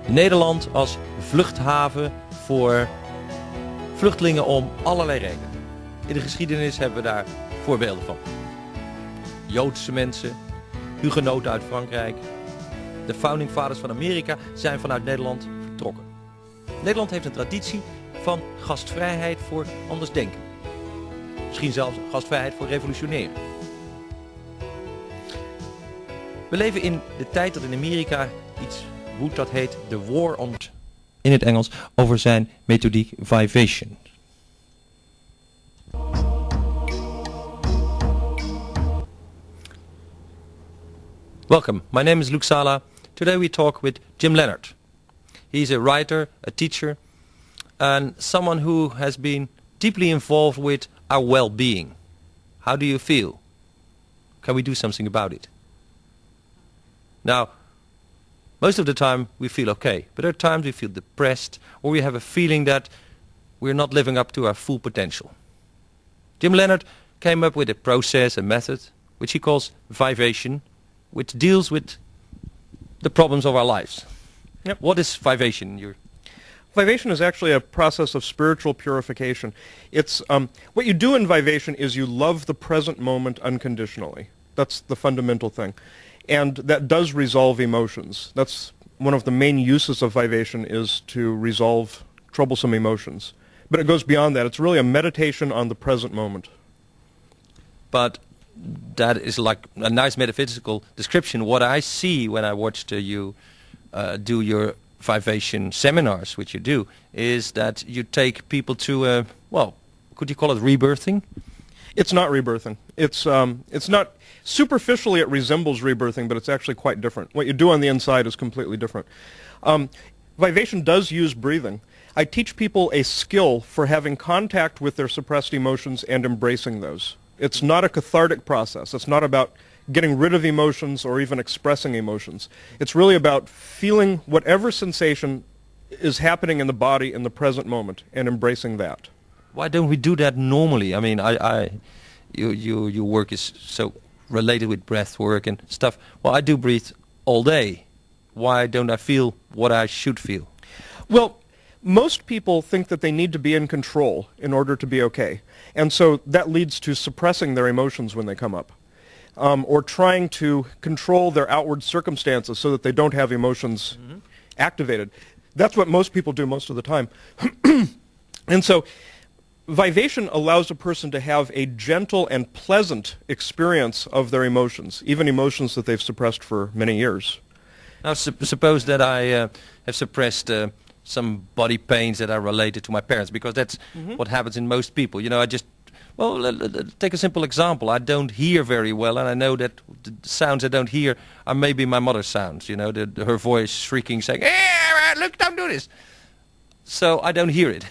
Nederland als vluchthaven voor vluchtelingen om allerlei redenen. In de geschiedenis hebben we daar voorbeelden van. Joodse mensen, hugenoten uit Frankrijk. De founding fathers van Amerika zijn vanuit Nederland vertrokken. Nederland heeft een traditie van gastvrijheid voor andersdenken. Misschien zelfs gastvrijheid voor revolutionairen. We leven in de tijd dat in Amerika iets woedt dat heet The War on... in het Engels over zijn methodiek Vivation. Welcome, my name is Luc Sala. Today we talk with Jim Leonard. He's a writer, a teacher, and someone who has been deeply involved with our well-being. How do you feel? Can we do something about it? Now, most of the time we feel okay, but there are times we feel depressed or we have a feeling that we're not living up to our full potential. Jim Leonard came up with a process, a method, which he calls Vivation, which deals with the problems of our lives. Yep. What is Vivation? Vivation is actually a process of spiritual purification. It's what you do in Vivation is you love the present moment unconditionally. That's the fundamental thing. And that does resolve emotions. That's one of the main uses of Vivation, is to resolve troublesome emotions. But it goes beyond that. It's really a meditation on the present moment. But that is like a nice metaphysical description. What I see when I watched you do your Vivation seminars, which you do, is that you take people to, could you call it rebirthing? It's not rebirthing. It's not, superficially it resembles rebirthing, but it's actually quite different. What you do on the inside is completely different. Vivation does use breathing. I teach people a skill for having contact with their suppressed emotions and embracing those. It's not a cathartic process. It's not about getting rid of emotions or even expressing emotions. It's really about feeling whatever sensation is happening in the body in the present moment and embracing that. Why don't we do that normally? I mean, your work is so related with breath work and stuff. Well, I do breathe all day. Why don't I feel what I should feel? Well, most people think that they need to be in control in order to be okay. And so that leads to suppressing their emotions when they come up. Or trying to control their outward circumstances so that they don't have emotions activated. That's what most people do most of the time. And so Vivation allows a person to have a gentle and pleasant experience of their emotions, even emotions that they've suppressed for many years. Now, suppose that I have suppressed some body pains that are related to my parents, because that's what happens in most people. You know, take a simple example. I don't hear very well, and I know that the sounds I don't hear are maybe my mother's sounds. You know, her voice shrieking, saying, "Hey, look, don't do this." So I don't hear it.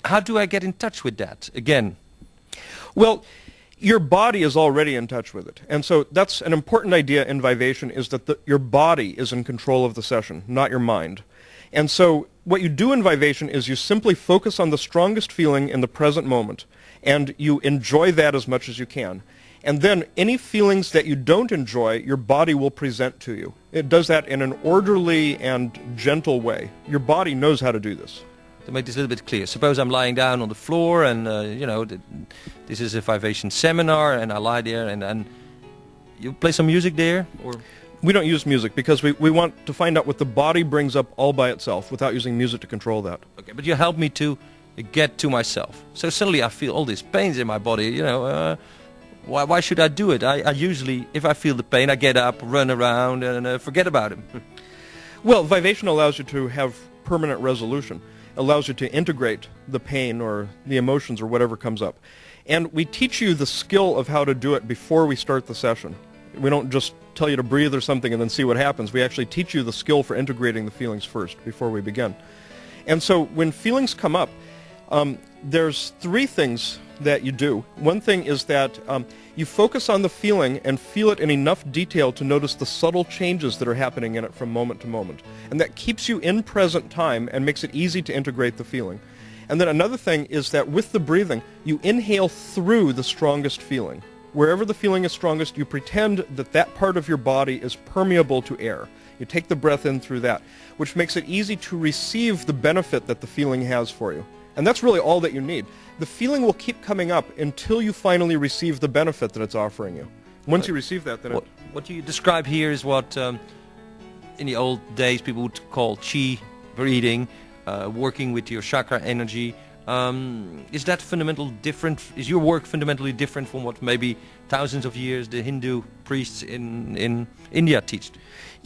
How do I get in touch with that again? Well, your body is already in touch with it. And so that's an important idea in Vivation, is that your body is in control of the session, not your mind. And so what you do in Vivation is you simply focus on the strongest feeling in the present moment, and you enjoy that as much as you can. And then any feelings that you don't enjoy, your body will present to you. It does that in an orderly and gentle way. Your body knows how to do this. To make this a little bit clear, suppose I'm lying down on the floor and, this is a Vivation seminar and I lie there and you play some music there? Or we don't use music because we want to find out what the body brings up all by itself without using music to control that. Okay, but you help me to get to myself. So suddenly I feel all these pains in my body, why should I do it? I usually, if I feel the pain, I get up, run around and forget about it. Well, Vivation allows you to have permanent resolution. Allows you to integrate the pain or the emotions or whatever comes up. And we teach you the skill of how to do it before we start the session. We don't just tell you to breathe or something and then see what happens. We actually teach you the skill for integrating the feelings first before we begin. And so when feelings come up, there's three things that you do. One thing is that you focus on the feeling and feel it in enough detail to notice the subtle changes that are happening in it from moment to moment. And that keeps you in present time and makes it easy to integrate the feeling. And then another thing is that with the breathing, you inhale through the strongest feeling. Wherever the feeling is strongest, you pretend that that part of your body is permeable to air. You take the breath in through that, which makes it easy to receive the benefit that the feeling has for you. And that's really all that you need. The feeling will keep coming up until you finally receive the benefit that it's offering you. Once you receive that, then what you describe here is what in the old days people would call chi breathing, working with your chakra energy. Is that is your work fundamentally different from what maybe thousands of years the Hindu priests in India teach?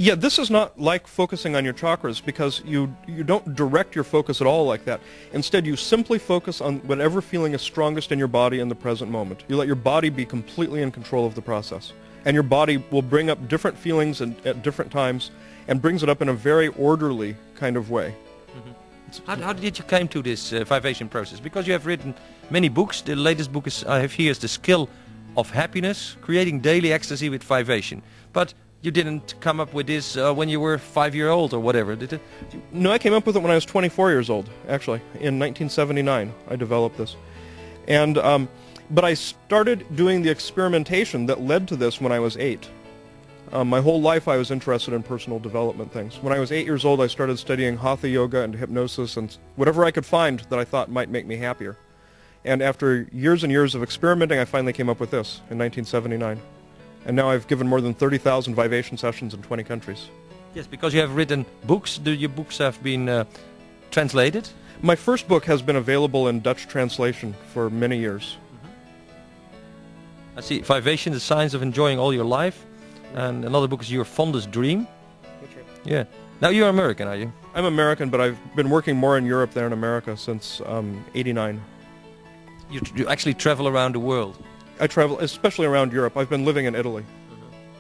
Yeah, this is not like focusing on your chakras, because you don't direct your focus at all like that. Instead, you simply focus on whatever feeling is strongest in your body in the present moment. You let your body be completely in control of the process. And your body will bring up different feelings at different times and brings it up in a very orderly kind of way. Mm-hmm. How did you come to this Vivation process? Because you have written many books. The latest book I have here is The Skill of Happiness, Creating Daily Ecstasy with Vivation. But you didn't come up with this when you were 5 years old or whatever, did it? No, I came up with it when I was 24 years old, actually. In 1979, I developed this. And, but I started doing the experimentation that led to this when I was 8. My whole life I was interested in personal development things. When I was 8 years old, I started studying Hatha yoga and hypnosis and whatever I could find that I thought might make me happier. And after years and years of experimenting, I finally came up with this in 1979. And now I've given more than 30,000 Vivation sessions in 20 countries. Yes, because you have written books. Your books have been translated? My first book has been available in Dutch translation for many years. I see. Vivation, The Science of Enjoying All Your Life. And another book is Your Fondest Dream. That's right. Yeah. Now you're American, are you? I'm American, but I've been working more in Europe than in America since '89. You actually travel around the world? I travel, especially around Europe. I've been living in Italy.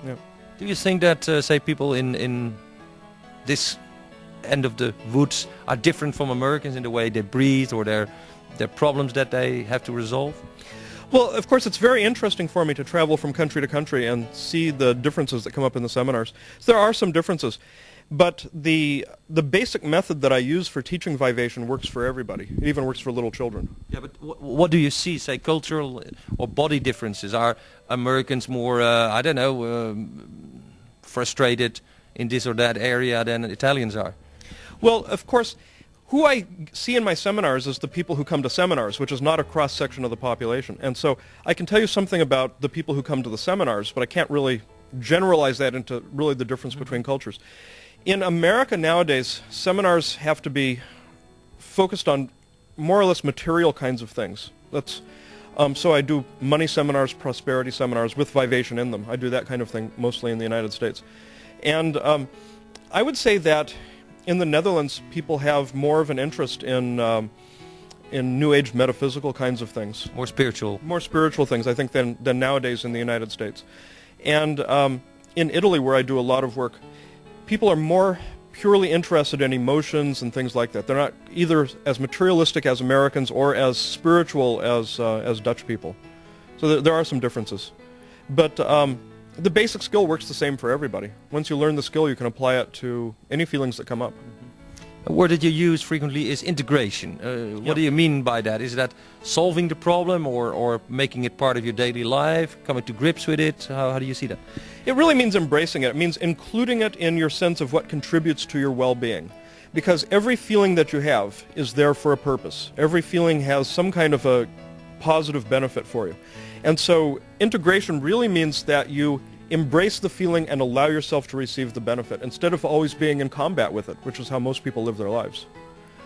Yeah. Do you think that, say, people in this end of the woods are different from Americans in the way they breathe or their problems that they have to resolve? Well, of course, it's very interesting for me to travel from country to country and see the differences that come up in the seminars. So there are some differences, but the basic method that I use for teaching Vivation works for everybody. It even works for little children. Yeah, but what do you see, say, cultural or body differences? Are Americans more, I don't know, frustrated in this or that area than Italians are? Well, of course, who I see in my seminars is the people who come to seminars, which is not a cross-section of the population. And so I can tell you something about the people who come to the seminars, but I can't really generalize that into really the difference between cultures. In America nowadays, seminars have to be focused on more or less material kinds of things. So I do money seminars, prosperity seminars with Vivation in them. I do that kind of thing mostly in the United States. And I would say that in the Netherlands, people have more of an interest in New Age metaphysical kinds of things. More spiritual. More spiritual things, I think, than nowadays in the United States. And in Italy, where I do a lot of work, people are more purely interested in emotions and things like that. They're not either as materialistic as Americans or as spiritual as Dutch people. So there are some differences. But the basic skill works the same for everybody. Once you learn the skill, you can apply it to any feelings that come up. A word that you use frequently is integration. What do you mean by that? Is that solving the problem or making it part of your daily life, coming to grips with it? How do you see that? It really means embracing it. It means including it in your sense of what contributes to your well-being. Because every feeling that you have is there for a purpose. Every feeling has some kind of a positive benefit for you. And so integration really means that you embrace the feeling and allow yourself to receive the benefit instead of always being in combat with it, which is how most people live their lives.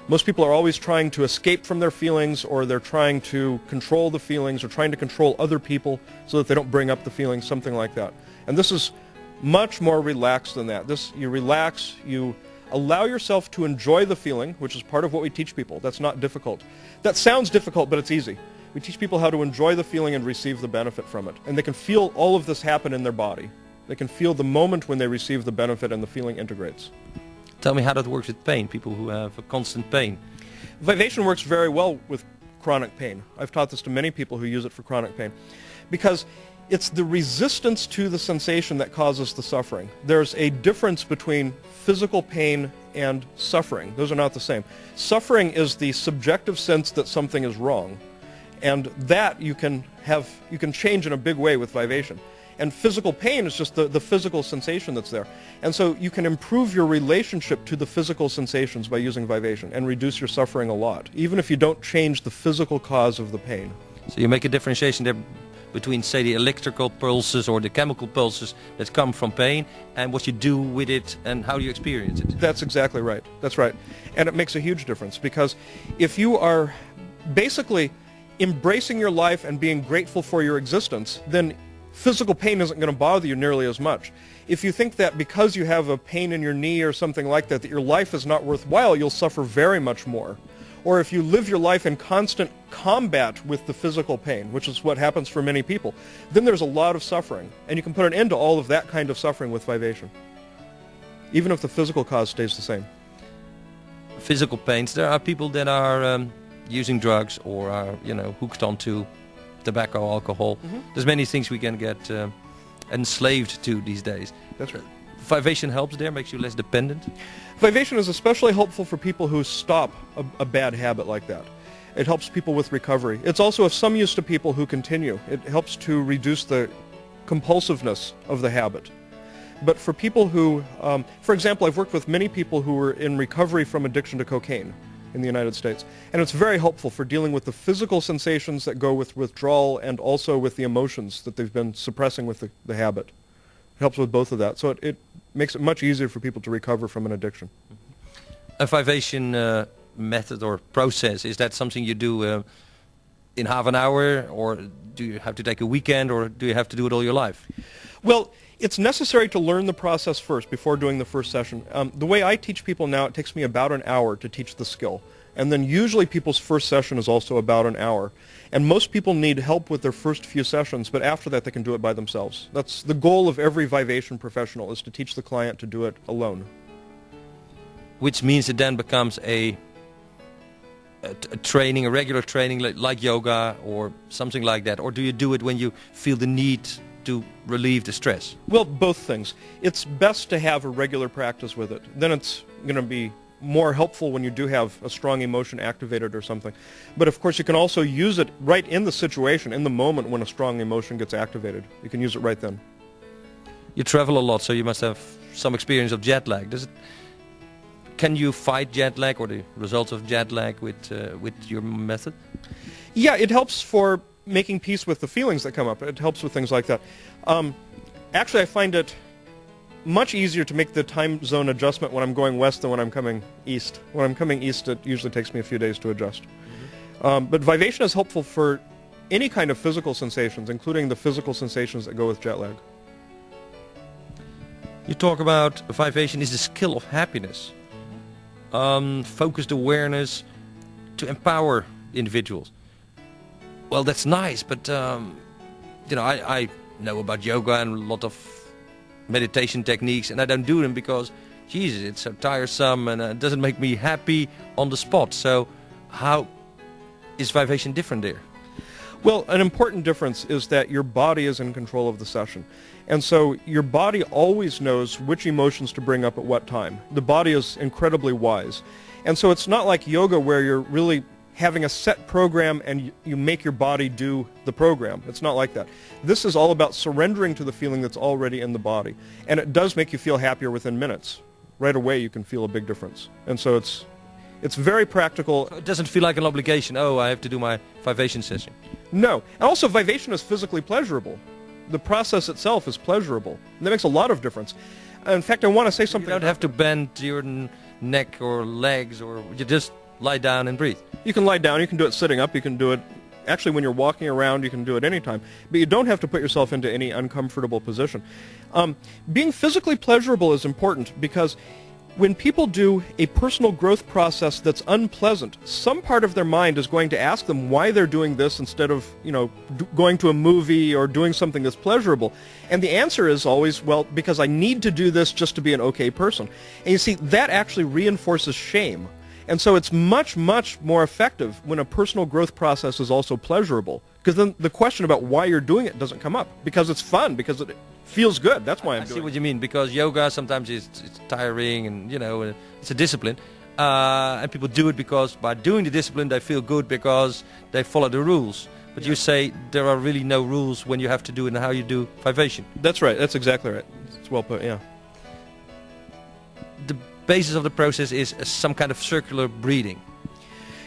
Most people are always trying to escape from their feelings, or they're trying to control the feelings, or trying to control other people so that they don't bring up the feelings, something like that. And this is much more relaxed than that. You relax, you allow yourself to enjoy the feeling, which is part of what we teach people. That's not difficult. That sounds difficult, but it's easy. We teach people how to enjoy the feeling and receive the benefit from it. And they can feel all of this happen in their body. They can feel the moment when they receive the benefit and the feeling integrates. Tell me how that works with pain, people who have a constant pain. Vivation works very well with chronic pain. I've taught this to many people who use it for chronic pain. Because it's the resistance to the sensation that causes the suffering. There's a difference between physical pain and suffering. Those are not the same. Suffering is the subjective sense that something is wrong. And that you can change in a big way with Vivation. And physical pain is just the physical sensation that's there. And so you can improve your relationship to the physical sensations by using Vivation and reduce your suffering a lot, even if you don't change the physical cause of the pain. So you make a differentiation there between, say, the electrical pulses or the chemical pulses that come from pain and what you do with it and how you experience it. That's exactly right. That's right. And it makes a huge difference, because if you are basically embracing your life and being grateful for your existence, then physical pain isn't going to bother you nearly as much. If you think that because you have a pain in your knee or something like that, that your life is not worthwhile, you'll suffer very much more. Or if you live your life in constant combat with the physical pain, which is what happens for many people, then there's a lot of suffering. And you can put an end to all of that kind of suffering with Vivation, even if the physical cause stays the same. Physical pains. There are people that are using drugs or are, hooked onto tobacco, alcohol. Mm-hmm. There's many things we can get enslaved to these days. That's right. Vivation helps there, makes you less dependent. Vivation is especially helpful for people who stop a bad habit like that. It helps people with recovery. It's also of some use to people who continue. It helps to reduce the compulsiveness of the habit. But for people who, for example, I've worked with many people who were in recovery from addiction to cocaine in the United States. And it's very helpful for dealing with the physical sensations that go with withdrawal and also with the emotions that they've been suppressing with the habit. It helps with both of that. So it makes it much easier for people to recover from an addiction. A Vivation method or process, is that something you do in half an hour, or do you have to take a weekend, or do you have to do it all your life? Well, it's necessary to learn the process first before doing the first session. The way I teach people now, it takes me about an hour to teach the skill. And then usually people's first session is also about an hour. And most people need help with their first few sessions, but after that they can do it by themselves. That's the goal of every Vivation professional, is to teach the client to do it alone. Which means it then becomes a training, a regular training like yoga or something like that? Or do you do it when you feel the need to relieve the stress? Well, both things. It's best to have a regular practice with it. Then it's going to be more helpful when you do have a strong emotion activated or something. But of course you can also use it right in the situation, in the moment when a strong emotion gets activated. You can use it right then. You travel a lot, so you must have some experience of jet lag. Can you fight jet lag or the results of jet lag with your method? Yeah, it helps for making peace with the feelings that come up. It helps with things like that. Actually, I find it much easier to make the time zone adjustment when I'm going west than when I'm coming east. When I'm coming east, it usually takes me a few days to adjust. Mm-hmm. But Vivation is helpful for any kind of physical sensations, including the physical sensations that go with jet lag. You talk about Vivation is the skill of happiness. Focused awareness to empower individuals. Well, that's nice, but I know about yoga and a lot of meditation techniques, and I don't do them because, Jesus, it's so tiresome and it doesn't make me happy on the spot. So how is Vivation different there? Well, an important difference is that your body is in control of the session. And so your body always knows which emotions to bring up at what time. The body is incredibly wise. And so it's not like yoga where you're really having a set program and you make your body do the program. It's not like that. This is all about surrendering to the feeling that's already in the body. And it does make you feel happier within minutes. Right away you can feel a big difference. And so it's very practical. So it doesn't feel like an obligation. Oh, I have to do my Vivation session. No. And also Vivation is physically pleasurable. The process itself is pleasurable. And that makes a lot of difference. In fact, I want to say something. You don't have to bend your neck or legs, or you just lie down and breathe. You can lie down, you can do it sitting up, you can do it actually when you're walking around, you can do it anytime. But you don't have to put yourself into any uncomfortable position. Being physically pleasurable is important because when people do a personal growth process that's unpleasant, some part of their mind is going to ask them why they're doing this instead of, going to a movie or doing something that's pleasurable. And the answer is always, well, because I need to do this just to be an okay person. And you see, that actually reinforces shame. And so it's much, much more effective when a personal growth process is also pleasurable. Because then the question about why you're doing it doesn't come up. Because it's fun, because it feels good. That's why I'm doing it. I see what you mean, because yoga sometimes it's tiring and, it's a discipline. And people do it because by doing the discipline they feel good because they follow the rules. But you say there are really no rules when you have to do it and how you do Vivation. That's right. That's exactly right. It's well put, yeah. The basis of the process is some kind of circular breathing.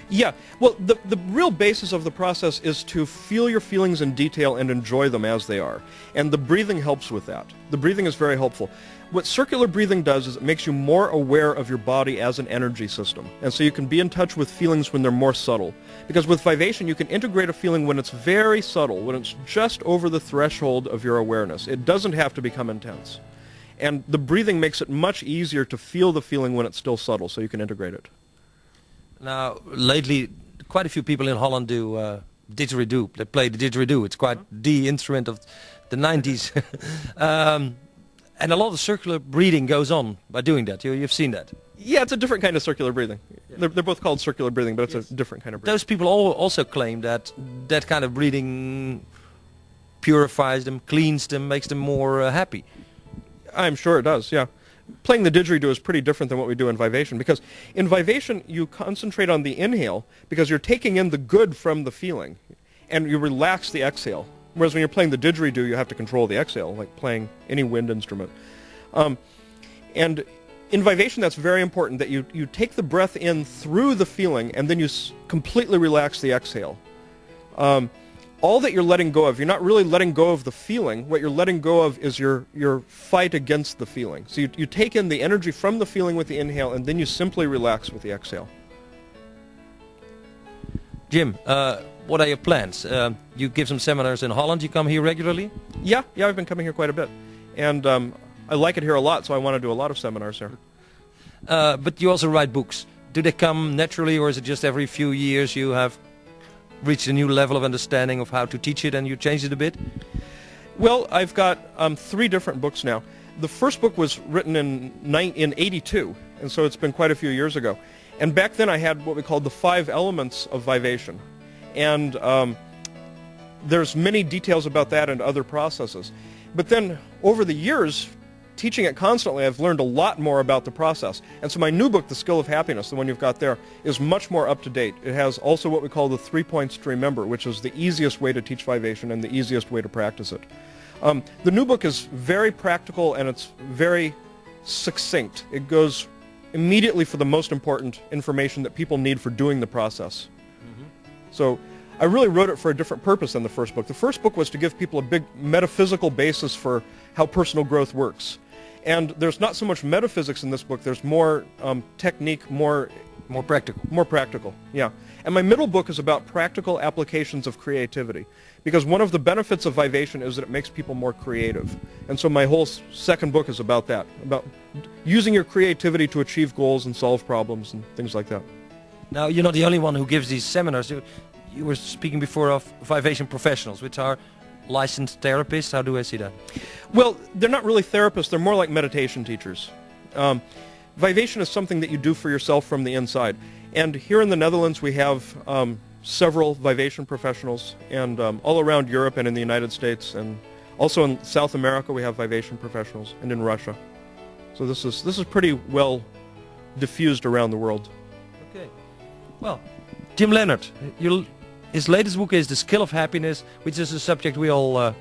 Yeah, well, the real basis of the process is to feel your feelings in detail and enjoy them as they are. And the breathing helps with that. The breathing is very helpful. What circular breathing does is it makes you more aware of your body as an energy system. And so you can be in touch with feelings when they're more subtle. Because with Vivation, you can integrate a feeling when it's very subtle, when it's just over the threshold of your awareness. It doesn't have to become intense. And the breathing makes it much easier to feel the feeling when it's still subtle, so you can integrate it. Now, lately, quite a few people in Holland do didgeridoo. They play the didgeridoo. It's quite the instrument of the 90s. And a lot of circular breathing goes on by doing that. You've seen that. Yeah, it's a different kind of circular breathing. Yeah. They're both called circular breathing, but it's a different kind of breathing. Those people also claim that that kind of breathing purifies them, cleans them, makes them more happy. I'm sure it does, yeah. Playing the didgeridoo is pretty different than what we do in Vivation, because in Vivation you concentrate on the inhale because you're taking in the good from the feeling, and you relax the exhale. Whereas when you're playing the didgeridoo, you have to control the exhale, like playing any wind instrument. And in Vivation, that's very important, that you take the breath in through the feeling, and then you completely relax the exhale. All that you're letting go of, you're not really letting go of the feeling. What you're letting go of is your fight against the feeling. So you take in the energy from the feeling with the inhale, and then you simply relax with the exhale. Jim, what are your plans? You give some seminars in Holland. You come here regularly? Yeah, I've been coming here quite a bit. And I like it here a lot, so I want to do a lot of seminars here. But you also write books. Do they come naturally, or is it just every few years you have reached a new level of understanding of how to teach it and you change it a bit? Well, I've got 3 different books now. The first book was written in 82, and so it's been quite a few years ago. And back then I had what we called the 5 elements of Vivation. And there's many details about that and other processes. But then over the years, teaching it constantly, I've learned a lot more about the process. And so my new book, The Skill of Happiness, the one you've got there, is much more up to date. It has also what we call the 3 points to remember, which is the easiest way to teach Vivation and the easiest way to practice it. The new book is very practical and it's very succinct. It goes immediately for the most important information that people need for doing the process. So I really wrote it for a different purpose than the first book. The first book was to give people a big metaphysical basis for how personal growth works. And there's not so much metaphysics in this book. There's more technique, more practical. More practical, yeah. And my middle book is about practical applications of creativity. Because one of the benefits of Vivation is that it makes people more creative. And so my whole second book is about that, about using your creativity to achieve goals and solve problems and things like that. Now, you're not the only one who gives these seminars. You were speaking before of Vivation professionals, which are licensed therapists. How do I see that? Well, they're not really therapists. They're more like meditation teachers. Vivation is something that you do for yourself from the inside. And here in the Netherlands, we have several Vivation professionals, and all around Europe and in the United States, and also in South America, we have Vivation professionals, and in Russia. So this is pretty well diffused around the world. Okay. Well, Jim Leonard, his latest book is The Skill of Happiness, which is a subject we all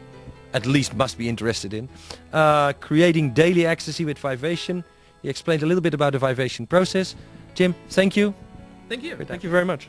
at least must be interested in. Creating daily ecstasy with Vivation. He explained a little bit about the Vivation process. Jim, thank you. Thank you. Thank you very much.